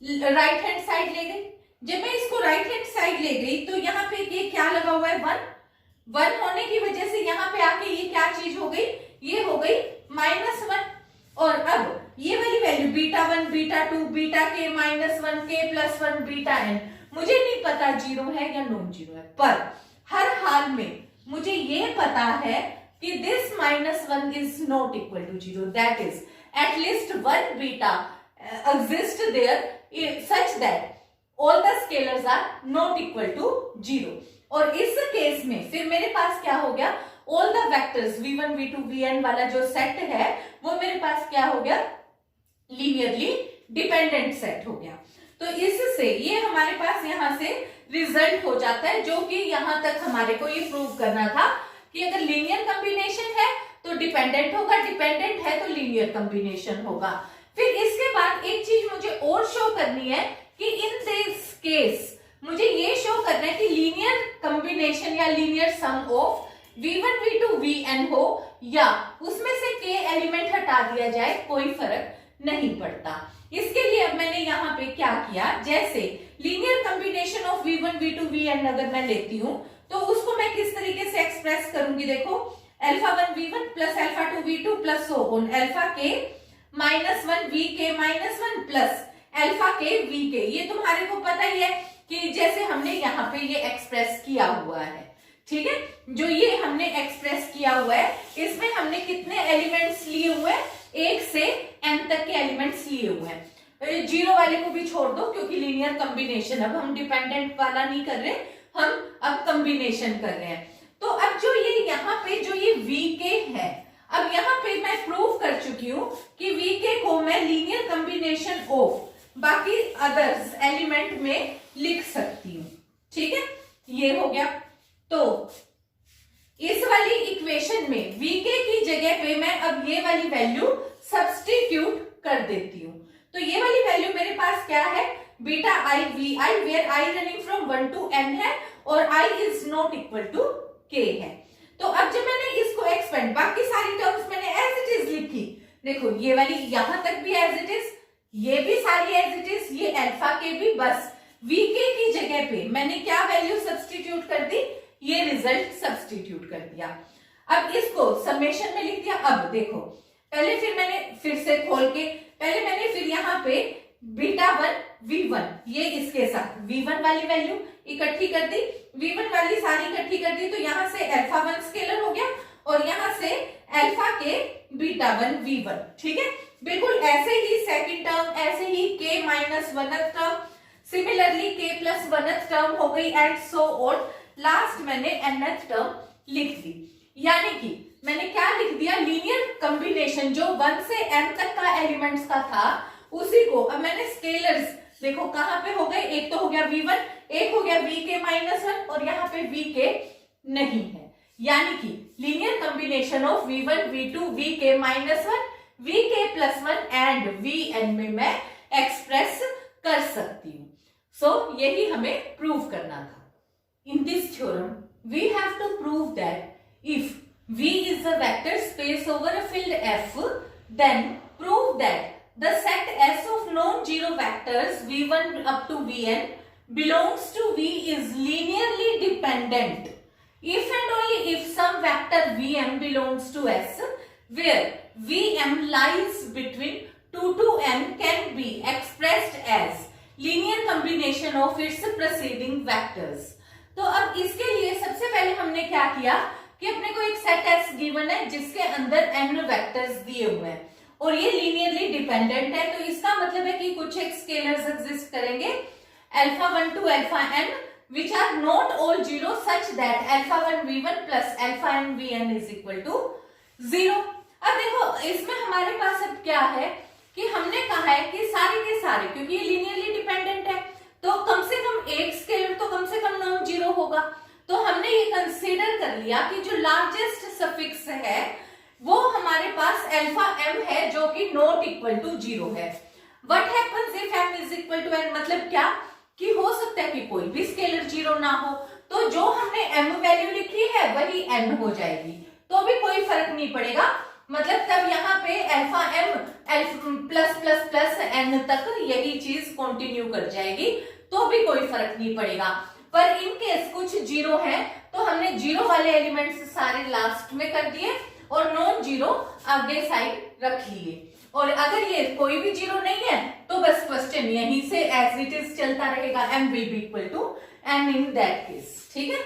राइट हैंड साइड ले गई। जब मैं इसको राइट हैंड साइड ले गई तो यहाँ पे ये क्या लगा हुआ है 1 होने की वजह से यहाँ पे आके ये क्या चीज हो गई, ये हो गई -1। और अब ये वाली वैल्यू β1 β2 βk-1 k+1 βn मुझे नहीं पता जीरो है या नॉन जीरो है, पर हर हाल में मुझे ये पता है कि this -1 is not equal to 0, that is at least one beta exists there such that all the scalars are not equal to 0। और इस केस में फिर मेरे पास क्या हो गया, all the vectors v1 v2 vn वाला जो सेट है वो मेरे पास क्या हो गया, लीनियरली डिपेंडेंट सेट हो गया। तो इससे ये हमारे पास यहां से रिजल्ट हो जाता है, जो कि यहां तक हमारे को ये प्रूव करना था कि अगर लीनियर कॉम्बिनेशन है तो डिपेंडेंट होगा, डिपेंडेंट है तो लीनियर कॉम्बिनेशन होगा। फिर इसके बाद एक चीज मुझे और शो करनी है कि इन दिस केस मुझे ये शो करना है कि लीनियर कॉम्बिनेशन या linear sum of v1 v2 vn हो या उसमें से k एलिमेंट हटा दिया जाए, कोई फर्क नहीं पड़ता। इसके लिए अब मैंने यहाँ पे क्या किया, जैसे linear combination of v1 v2 vn अगर मैं लेती हूँ तो उसको मैं किस तरीके से एक्सप्रेस करूंगी, देखो alpha 1 v1 plus alpha 2 v2 plus so on alpha k minus 1 vk minus 1 plus alpha k vk। ये तुम्हारे को पता ही है कि जैसे हमने यहाँ पे ये एक्सप्रेस किया हुआ है, ठीक है। जो ये हमने एक्सप्रेस किया हुआ है इसमें हमने कितने एलिमेंट्स लिए हुए हैं, 1 से n तक के एलिमेंट्स लिए हुए हैं। जीरो वाले को भी छोड़ दो क्योंकि लीनियर कॉम्बिनेशन, अब हम डिपेंडेंट वाला नहीं कर रहे, हम अब कॉम्बिनेशन कर रहे हैं। तो अब जो ये यहाँ पे जो ये vk है, अब यहाँ पे मैं प्रूव कर चुकी हूँ कि vk को मैं लीनियर कॉम्बिनेशन ऑफ बाकी अदर्स एलिमेंट में लिख सकती हूँ, ठीक है। ये हो गया। तो इस वाली इक्वेशन में vk की जगह पे मैं अब ये वाली वैल्यू सब्स्टिट्यूट कर देती हूँ। तो ये वाली वैल्यू मेरे पास क्या है, beta I V I, where I running from 1 to n है और i is not equal to k है। तो अब जब मैंने इसको एक्सपेंड, बाकी सारी टर्म्स मैंने एज इट इज लिखी, देखो ये वाली यहां तक भी एज इट इज, ये भी सारी एज इट इज, ये अल्फा के भी, बस vk की जगह पे मैंने क्या वैल्यू सब्स्टिट्यूट कर दी, ये रिजल्ट सब्स्टिट्यूट कर दिया। अब इसको समेशन में लिख दिया। अब देखो पहले फिर मैंने फिर से खोल के पहले मैंने फिर यहाँ पे बीटा 1 v1 ये इसके साथ v1 वाली वैल्यू इकट्ठी कर दी, v1 वाली सारी इकट्ठी कर दी, तो यहाँ से अल्फा 1 स्केलर हो गया और यहाँ से अल्फा के बीटा 1 v1, ठीक है। बिल्कुल ऐसे ही सेकंड टर्म, ऐसे ही k minus 1th term, similarly k plus 1th term हो गई एंड सो ऑन। लास्ट मैंने nth टर्म लिख दी, यानी कि मैंने क्या लिख दिया, लीनियर कॉम्बिनेशन जो 1 से n तक का एलिमेंट्स का था उसी को अब मैंने स्केलर्स देखो कहां पे हो गए, एक तो हो गया v1, एक हो गया vk माइनस 1 और यहाँ पे vk नहीं है, यानी कि linear combination of v1 v2 vk minus 1 vk plus 1 and vn में मैं एक्सप्रेस कर सकती हूँ। सो यही हमें प्रूव करना था। In this theorem, we have to prove that if V is a vector space over a field F, then prove that the set S of non-zero vectors V1 up to Vn belongs to V is linearly dependent if and only if some vector Vm belongs to S, where Vm lies between 2 to n can be expressed as linear combination of its preceding vectors। तो अब इसके लिए सबसे पहले हमने क्या किया कि अपने को एक सेट एस गिवन है जिसके अंदर n वेक्टर्स दिए हुए हैं और ये लीनियरली डिपेंडेंट है, तो इसका मतलब है कि कुछ एक स्केलर्स एग्जिस्ट करेंगे alpha 1 to alpha n which are not all zero such that alpha 1 v1 plus alpha n vn is equal to 0। अब देखो इसमें हमारे पास अब क्या है कि हमने कहा है कि सारे के सारे, क्योंकि ये लीनियरली डिपेंडेंट है तो कम से कम एक स्केलर तो कम से कम नॉन जीरो होगा। तो हमने ये कंसीडर कर लिया कि जो लार्जेस्ट सफिक्स है वो हमारे पास अल्फा m है जो कि नॉट इक्वल टू 0 है। What happens if m is equal to n, मतलब क्या कि हो सकता है कि कोई भी स्केलर 0 ना हो, तो जो हमने m वैल्यू लिखी है वही n हो जाएगी, तो भी कोई फर्क नहीं पड़ेगा। मतलब तब यहाँ पे alpha m plus plus plus n तक यही चीज कंटिन्यू कर जाएगी, तो भी कोई फर्क नहीं पड़ेगा। पर इन केस कुछ जीरो है तो हमने जीरो वाले एलिमेंट्स सारे लास्ट में कर दिए और नॉन जीरो आगे साइड रख लिए, और अगर ये कोई भी जीरो नहीं है तो बस क्वेश्चन यहीं से एज इट इज चलता रहेगा, m will be equal to n in that case, ठीक है।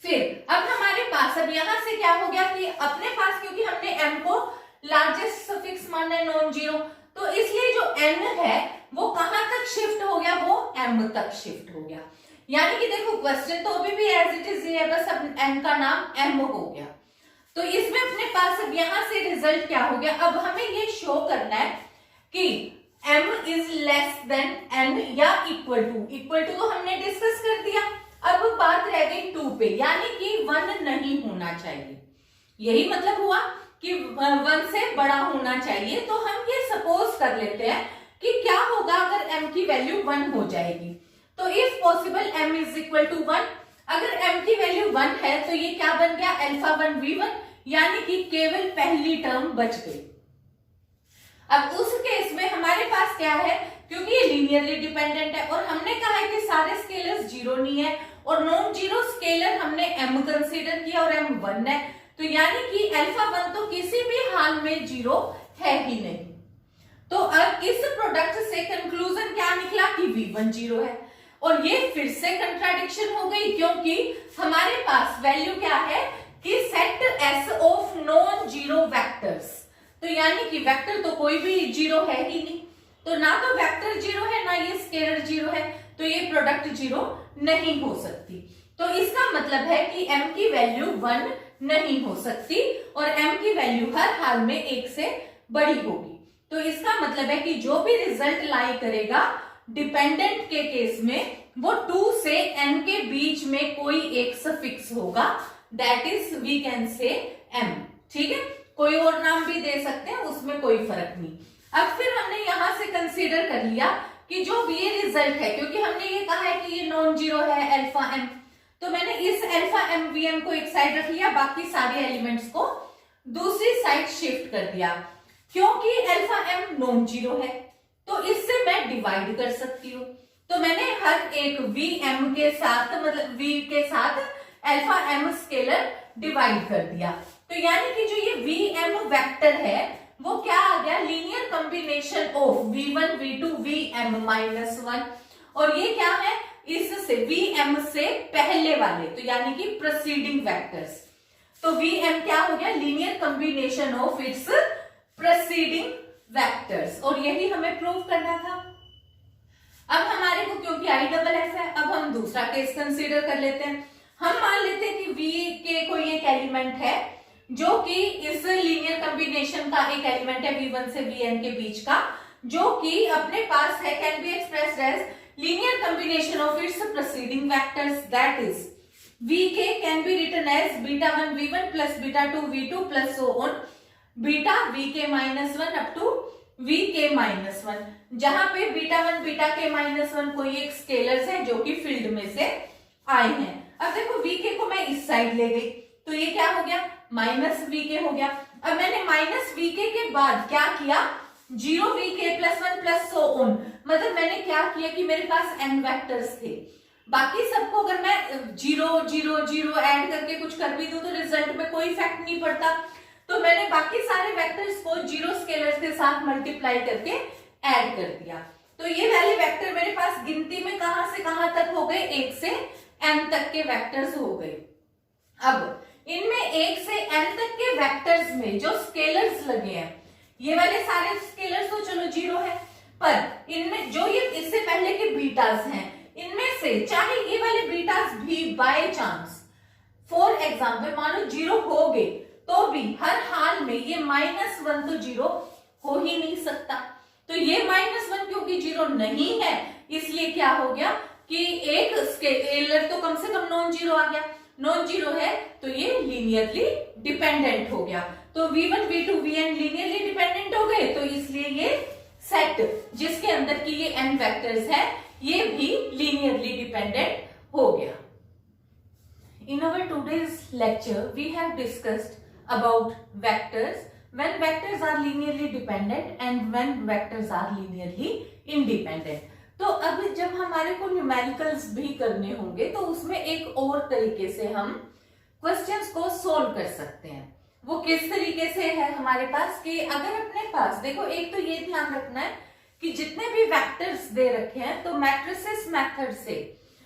फिर अब हमारे पास अब यहां से क्या हो गया कि अपने पास क्योंकि हमने m को लार्जेस्ट सफिक्स माना है नॉन जीरो, तो इसलिए जो n है वो कहां तक शिफ्ट हो गया, वो m तक शिफ्ट हो गया। यानी कि देखो क्वेश्चन तो अभी भी एज इट इज है, बस अब n का नाम m हो गया। तो इसमें अपने पास अब यहां से रिजल्ट क्या हो गया, अब हमें ये शो करना है कि m is less than n या इक्वल टू तो हमने डिस्कस कर दिया। अब बात रह गई 2 पे, यानी कि 1 नहीं होना चाहिए। यही मतलब हुआ कि 1 से बड़ा होना चाहिए। तो हम ये सपोज कर लेते हैं कि क्या होगा अगर m की वैल्यू 1 हो जाएगी। तो if possible m is equal to 1, अगर m की वैल्यू 1 है तो ये क्या बन गया, अल्फा 1 v1, यानी कि केवल पहली टर्म बच गई। अब उस केस में हमारे पास क्या है, क्योंकि ये लीनियरली डिपेंडेंट है और हमने कहा है कि सारे स्केलर्स जीरो नहीं है और नॉन जीरो स्केलर हमने m कंसीडर किया और m 1 है, तो यानी कि अल्फा 1 तो किसी भी हाल में जीरो है ही नहीं। तो अब इस प्रोडक्ट से कंक्लूजन क्या निकला कि v1 जीरो है। और ये फिर से कंट्राडिक्शन हो गई, क्योंकि हमारे पास वैल्यू क्या है कि set S of non zero vectors, तो यानी कि वेक्टर तो कोई भी जीरो है ही नहीं, तो ना तो वेक्टर जीरो है ना ये स्केलर जीरो है, तो ये प्रोडक्ट जीरो नहीं हो सकती। तो इसका मतलब है कि m की वैल्यू 1 नहीं हो सकती और m की वैल्यू हर हाल में 1 से बड़ी होगी। तो इसका मतलब है कि जो भी रिजल्ट लाई करेगा डिपेंडेंट के केस में, वो 2 से n के बीच में कोई एक सफिक्स होगा, that is we can say m। ठीक है, कोई और नाम भी दे सकते हैं, उसमें कोई फर्क नहीं। अब फिर हमने यहां से कंसीडर कर लिया कि जो ये रिजल्ट है, क्योंकि हमने ये कहा है कि ये नॉन जीरो है अल्फा m, तो मैंने इस अल्फा m vm को एक साइड रख लिया, बाकी सारे एलिमेंट्स को दूसरी साइड शिफ्ट कर दिया। क्योंकि अल्फा m नॉन जीरो है तो इससे मैं डिवाइड कर सकती हूँ, तो मैंने हर एक vm के साथ, मतलब v के साथ अल्फा m स्केलर डिवाइड कर दिया। तो यानी कि जो ये vm वेक्टर है वो क्या आ गया, linear combination of v1 v2 vm minus 1, और ये क्या है, इससे vm से पहले वाले, तो यानी कि प्रोसीडिंग वेक्टर्स। तो vm क्या हो गया, linear combination of its proceeding vectors, और यही हमें प्रूव करना था। अब हमारे को क्योंकि आई डबल एफ है, अब हम दूसरा केस कंसीडर कर लेते हैं। हम मान लेते हैं कि v के कोई एक एलिमेंट है जो कि इस लीनियर कॉम्बिनेशन का एक एलिमेंट है v1 से vn के बीच का, जो कि अपने पास है, can be expressed as linear combination of its proceeding vectors, that is vk can be written as beta 1 v1 plus beta 2 v2 plus so on beta vk minus 1 up to vk minus 1, जहां पे beta 1 beta k minus 1 कोई एक scalars है जो कि field में से आए हैं। अब देखो vk को मैं इस साइड ले गई तो ये क्या हो गया, माइनस vk हो गया। अब मैंने माइनस vk के बाद क्या किया, 0vk plus 1 plus so on, मतलब मैंने क्या किया कि मेरे पास n वेक्टर्स थे, बाकी सबको अगर मैं 0 0 0 ऐड करके कुछ कर भी दूं तो रिजल्ट में कोई इफेक्ट नहीं पड़ता, तो मैंने बाकी सारे वेक्टर्स को जीरो स्केलर्स के साथ मल्टीप्लाई करके ऐड कर दिया। तो ये वाले वेक्टर मेरे पास गिनती में कहां से कहां तक हो गए, 1 से n तक के वेक्टर्स हो गए। अब इनमें 1 से n तक के वेक्टर्स में जो स्केलर्स लगे हैं, ये वाले सारे स्केलर्स तो चलो जीरो है, पर इनमें जो ये इससे पहले के बीटास हैं, इनमें से चाहे ये वाले बीटास भी बाय चांस फॉर एग्जाम्पल मान लो जीरो हो गए, तो भी हर हाल में ये -1 तो जीरो हो ही नहीं सकता। तो ये -1 क्योंकि जीरो नहीं है, इसलिए क्या हो गया कि एक स्केलर तो कम से कम नॉन जीरो आ गया, नॉन जीरो है तो ये लीनियरली डिपेंडेंट हो गया। तो v1 v2 vn linearly dependent हो गए, तो इसलिए ये सेट जिसके अंदर की ये n वेक्टर्स है ये भी लीनियरली डिपेंडेंट हो गया। In our today's lecture we have discussed about vectors, when vectors are linearly dependent and when vectors are linearly independent। तो अब जब हमारे को न्यूमेरिकल्स भी करने होंगे तो उसमें एक और तरीके से हम क्वेश्चंस को सोल्व कर सकते हैं। वो किस तरीके से है हमारे पास कि अगर अपने पास देखो, एक तो ये ध्यान रखना है कि जितने भी वेक्टर्स दे रखे हैं तो मैट्रिसेस मेथड से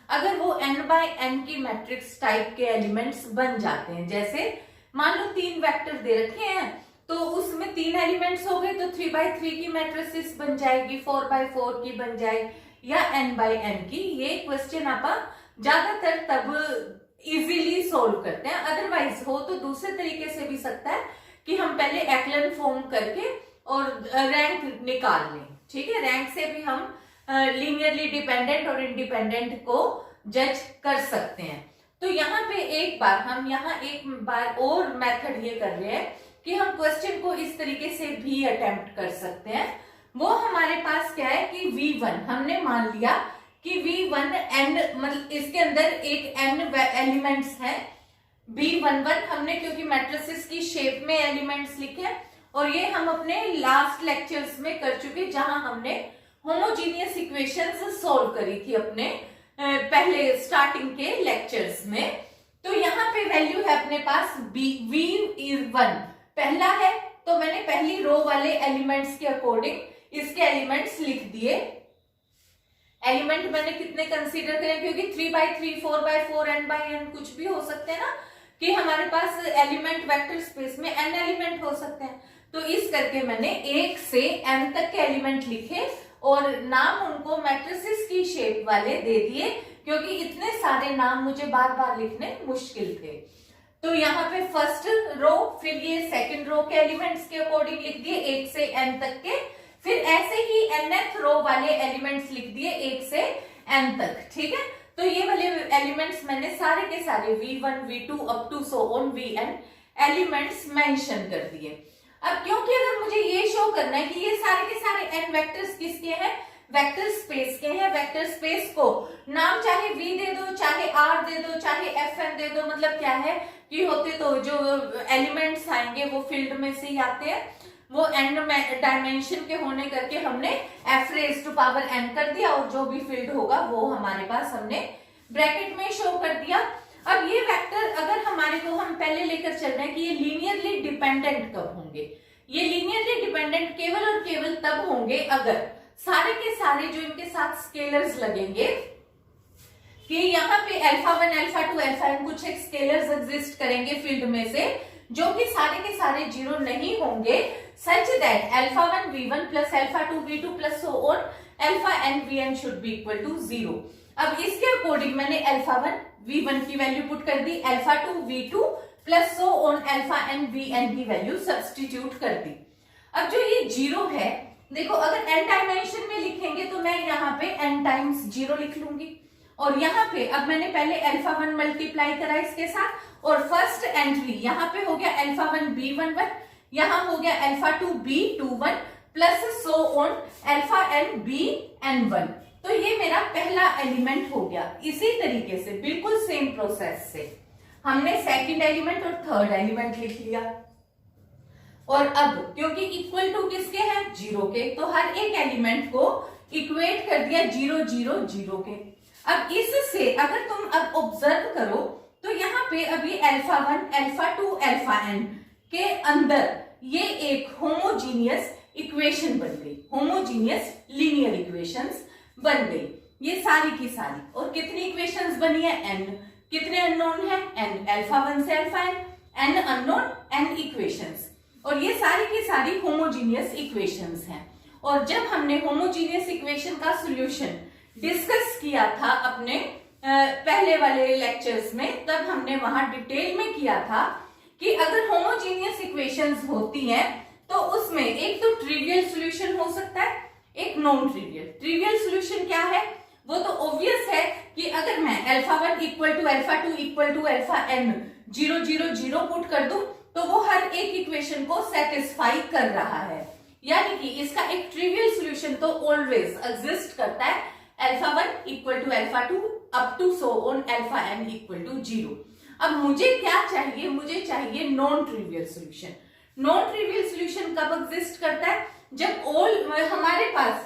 अगर वो n बाय n की मैट्रिक्स टाइप के एलिमेंट्स बन जाते हैं, जैसे मान लो 3 वेक्टर दे रखे हैं तो उसमें 3 एलिमेंट्स हो गए, तो 3x3 की मैट्रिसेस बन जाएगी, 4x4 की बन जाएगी या n×n की। ये क्वेश्चन आप ज्यादातर तब इजीली सोल्व करते हैं, अदरवाइज हो तो दूसरे तरीके से भी सकता है कि हम पहले एक्लन फॉर्म करके और रैंक निकाल लें। ठीक है, रैंक से भी हम लीनियरली डिपेंडेंट और इंडिपेंडेंट को जज कर सकते हैं। तो यहाँ पे एक बार और मेथड ये कर रहे हैं कि हम क्वेश्चन को इस तरीके से भी अटेम्प्ट कर सकते हैं। वो हमारे पास क्या है कि V1 हमने मान लिया कि V1 n, मतलब इसके अंदर एक n एलिमेंट्स है। B11 हमने क्योंकि मैट्रिसेस की शेप में एलिमेंट्स लिखे, और ये हम अपने लास्ट लेक्चर्स में कर चुके जहां हमने होमोजीनियस इक्वेशंस सॉल्व करी थी अपने पहले स्टार्टिंग के लेक्चर्स में। तो यहाँ पे वैल्यू है अपने पास V1 पहला है, तो मैंने पहली रो वाले एलिमेंट्स के अकॉर्डिंग इसके एलिमेंट्स लिख दिए। एलिमेंट मैंने कितने कंसीडर करें, क्योंकि 3x3, 4x4, n×n कुछ भी हो सकते हैं ना, कि हमारे पास एलिमेंट वेक्टर स्पेस में n एलिमेंट हो सकते हैं। तो इस करके मैंने 1 से n तक के एलिमेंट लिखे और नाम उनको मैट्रिसेस की शेप वाले दे दिए, क्योंकि इतने सारे नाम मुझे बार बार लिखने मुश्किल थे। तो यहाँ पे फर्स्ट रो, फिर ये सेकंड रो के एलिमेंट्स के अकॉर्डिंग लिख दिए 1 से n तक के, फिर ऐसे ही nth रो वाले एलिमेंट्स लिख दिए 1 से n तक। ठीक है, तो ये वाले एलिमेंट्स मैंने सारे के सारे V1, V2 up to so on Vn elements mention कर दिए। अब क्योंकि अगर मुझे ये शो करना है कि ये सारे के सारे n वेक्टर्स किसके हैं, वेक्टर स्पेस के हैं, वेक्टर स्पेस को नाम चाहे V दे दो, चाहे R दे दो, चाहे Fn दे दो, मतलब क्या है कि होते तो जो एलिमेंट्स आएंगे वो फील्ड में से ही आते हैं, वो n डायमेंशन के होने करके हमने f⁻n कर दिया, और जो भी फील्ड होगा वो हमारे पास हमने ब्रैकेट में शो कर दिया। अब ये वेक्टर अगर हमारे को हम पहले लेकर चल रहे हैं कि ये लीनियरली डिपेंडेंट कब होंगे, ये लीनियरली डिपेंडेंट केवल और केवल तब होंगे अगर सारे के सारे जो इनके साथ स्केलर्स लगेंगे, कि यहाँ पे α1, α2, αn कुछ एक स्केलर्स एग्जिस्ट करेंगे फील्ड में से, जो कि सारे के सारे जीरो नहीं होंगे, such that α1 v1 plus α2 v2 plus so on αn vn should be equal to 0। अब इसके अकॉर्डिंग मैंने α1 v1 की वैल्यू पुट कर दी, α2 v2 plus so on αn vn की वैल्यू सब्स्टिट्यूट कर दी। अब जो ये जीरो है, देखो अगर n डायमेंशन में लिखेंगे तो मैं यहाँ पे n टाइम्स जीरो लिख लूंगी, और यहाँ पे अब मैंने पहले α1 मल्टीप्लाई करा इसके साथ, और फर्स्ट एंट्री यहाँ पे हो गया α1 b11, यहाँ हो गया α2 b21 plus so on αn bn1। तो ये मेरा पहला एलिमेंट हो गया। इसी तरीके से बिल्कुल सेम प्रोसेस से हमने सेकंड एलिमेंट और थर्ड एलिमेंट लिख लिया, और अब क्योंकि इक्वल टू किसके हैं, जीरो के, तो हर एक एलिमेंट को इक्वेट कर दिया 0 0 0 के। अब इससे अगर तुम अब ऑब्जर्व करो तो यहाँ पे अभी α1, α2, αn के अंदर ये एक होमोजीनियस इक्वेशन बन गई, होमोजीनियस लीनियर इक्वेशंस बन गई ये सारी की सारी। और कितनी इक्वेशंस बनी है, n, कितने अननोन है, n, α1 से αn, n unknown, n equations, और ये सारी की सारी होमोजीनियस इक्वेशंस हैं। और जब हमने होमोजीनियस इक्वेशन का सॉल्यूशन डिस्कस किया था अपने पहले वाले लेक्चर्स में, तब हमने वहां डिटेल में किया था कि अगर होमोजीनियस इक्वेशंस होती हैं तो उसमें एक तो ट्रिवियल सॉल्यूशन हो सकता है, एक नॉन ट्रिवियल। ट्रिवियल सॉल्यूशन क्या है, वो तो ऑब्वियस है कि अगर मैं α1 equal to α2 equal to αn 0 0 0 put कर दूं तो वो हर एक इक्वेशन को सेटिस्फाई कर रहा है, यानी कि इसका एक ट्रिवियल सॉल्यूशन तो ऑलवेज एग्जिस्ट करता है, α1 equal to α2 up to so on αn equal to 0। अब मुझे क्या चाहिए, मुझे चाहिए non trivial solution. Non trivial solution कब एग्जिस्ट करता है, जब ऑल हमारे पास,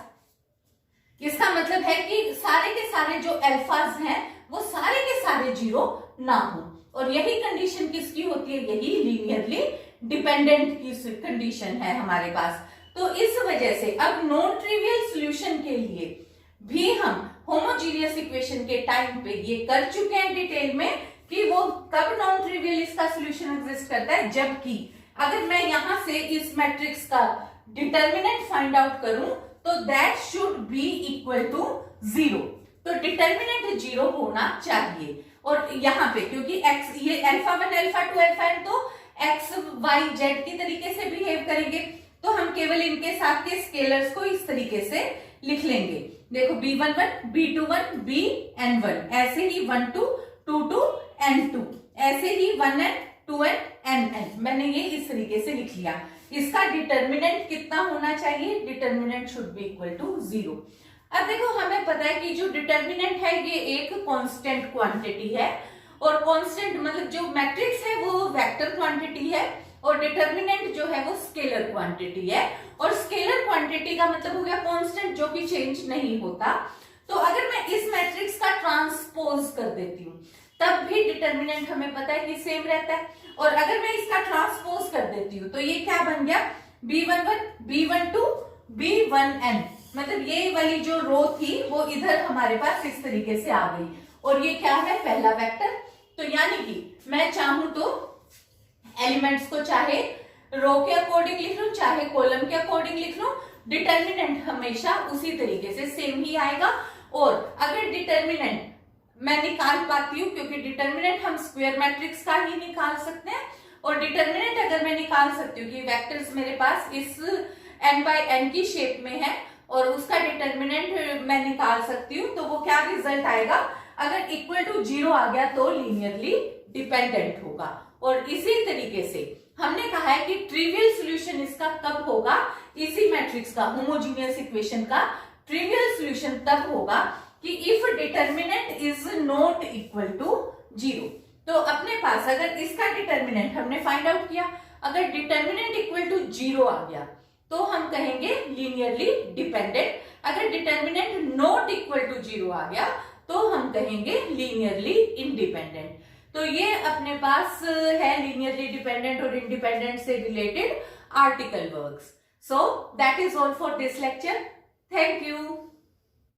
इसका मतलब है कि सारे के सारे जो अल्फाज हैं वो सारे के सारे जीरो ना हो, और यही कंडीशन किसकी होती है, यही लीनियरली डिपेंडेंट की कंडीशन है हमारे पास। तो इस वजह से अब नॉन ट्रिवियल सॉल्यूशन के लिए भी हम होमोजीनियस इक्वेशन के टाइम पे ये कर चुके हैं डिटेल में कि वो कब नॉन ट्रिवियल इसका सॉल्यूशन एग्जिस्ट करता है, जबकि अगर मैं यहां से इस मैट्रिक्स का डिटर्मिनेंट फाइंड आउट करूं तो that should be equal to 0। तो डिटर्मिनेंट 0 होना चाहिए। और यहाँ पे क्योंकि x ये अल्फा 1 अल्फा 2 अल्फा n तो x y z की तरीके से बिहेव करेंगे, तो हम केवल इनके साथ के स्केलर्स को इस तरीके से लिख लेंगे। देखो b11 b21 bn1, ऐसे ही 12 22 n2, ऐसे ही 1n 2n nn, मैंने ये इस तरीके से लिख लिया। इसका डिटर्मिनेंट कितना होना चाहिए? Determinant should be equal to 0। अब देखो हमें पता है कि जो डिटर्मिनेंट है ये एक कांस्टेंट क्वांटिटी है, और कांस्टेंट मतलब जो मैट्रिक्स है वो वेक्टर क्वांटिटी है, और डिटर्मिनेंट जो है वो स्केलर क्वांटिटी है। और स्केलर क्वांटिटी का मतलब हो गया कांस्टेंट जो कि चेंज नहीं होता। तो अगर मैं इस मैट्रिक्स का ट्रांसपोज कर देती हूँ तब भी डिटर्मिनेंट हमें पता है कि सेम रहता है। और अगर मैं इसका ट्रांसपोज कर देती हूँ तो ये क्या बन गया? b11 b12 b1n, मतलब ये वाली जो रो थी वो इधर हमारे पास इस तरीके से आ गई, और ये क्या है? पहला वेक्टर। तो यानी कि मैं चाहूं तो एलिमेंट्स को चाहे रो के अकॉर्डिंग लिख लूं चाहे कॉलम के अकॉर्डिंग लिख लूं, डिटर्मिनेंट हमेशा उसी तरीके से सेम ही आएगा। और अगर डिटर्मिनेंट मैं निकाल पाती हूँ, क्योंकि डिटर्मिनेंट हम स्क्वायर मैट्रिक्स का ही निकाल सकते हैं, और डिटर्मिनेंट अगर मैं निकाल सकती हूँ कि वेक्टर्स मेरे पास इस n बाय n की शेप में है और उसका डिटर्मिनेंट मैं निकाल सकती हूँ, तो वो क्या रिजल्ट आएगा? अगर इक्वल टू 0 आ गया तो लीनियरली डिपेंडेंट होगा। और इसी तरीके से हमने कहा है कि ट्रिवियल सॉल्यूशन इसका कब होगा? इसी मैट्रिक्स का होमोजीनियस इक्वेशन का ट्रिवियल सॉल्यूशन तब होगा कि if determinant is not equal to 0। तो अपने पास अगर इसका डिटर्मिनेंट हमने फाइंड आउट किया, अगर डिटर्मिनेंट इक्वल टू 0 आ गया तो हम कहेंगे लीनियरली डिपेंडेंट। अगर डिटर्मिनेंट नॉट इक्वल टू 0 आ गया तो हम कहेंगे लीनियरली इंडिपेंडेंट। तो ये अपने पास है लीनियरली डिपेंडेंट और इंडिपेंडेंट से related article works. So that is all for this lecture. Thank you.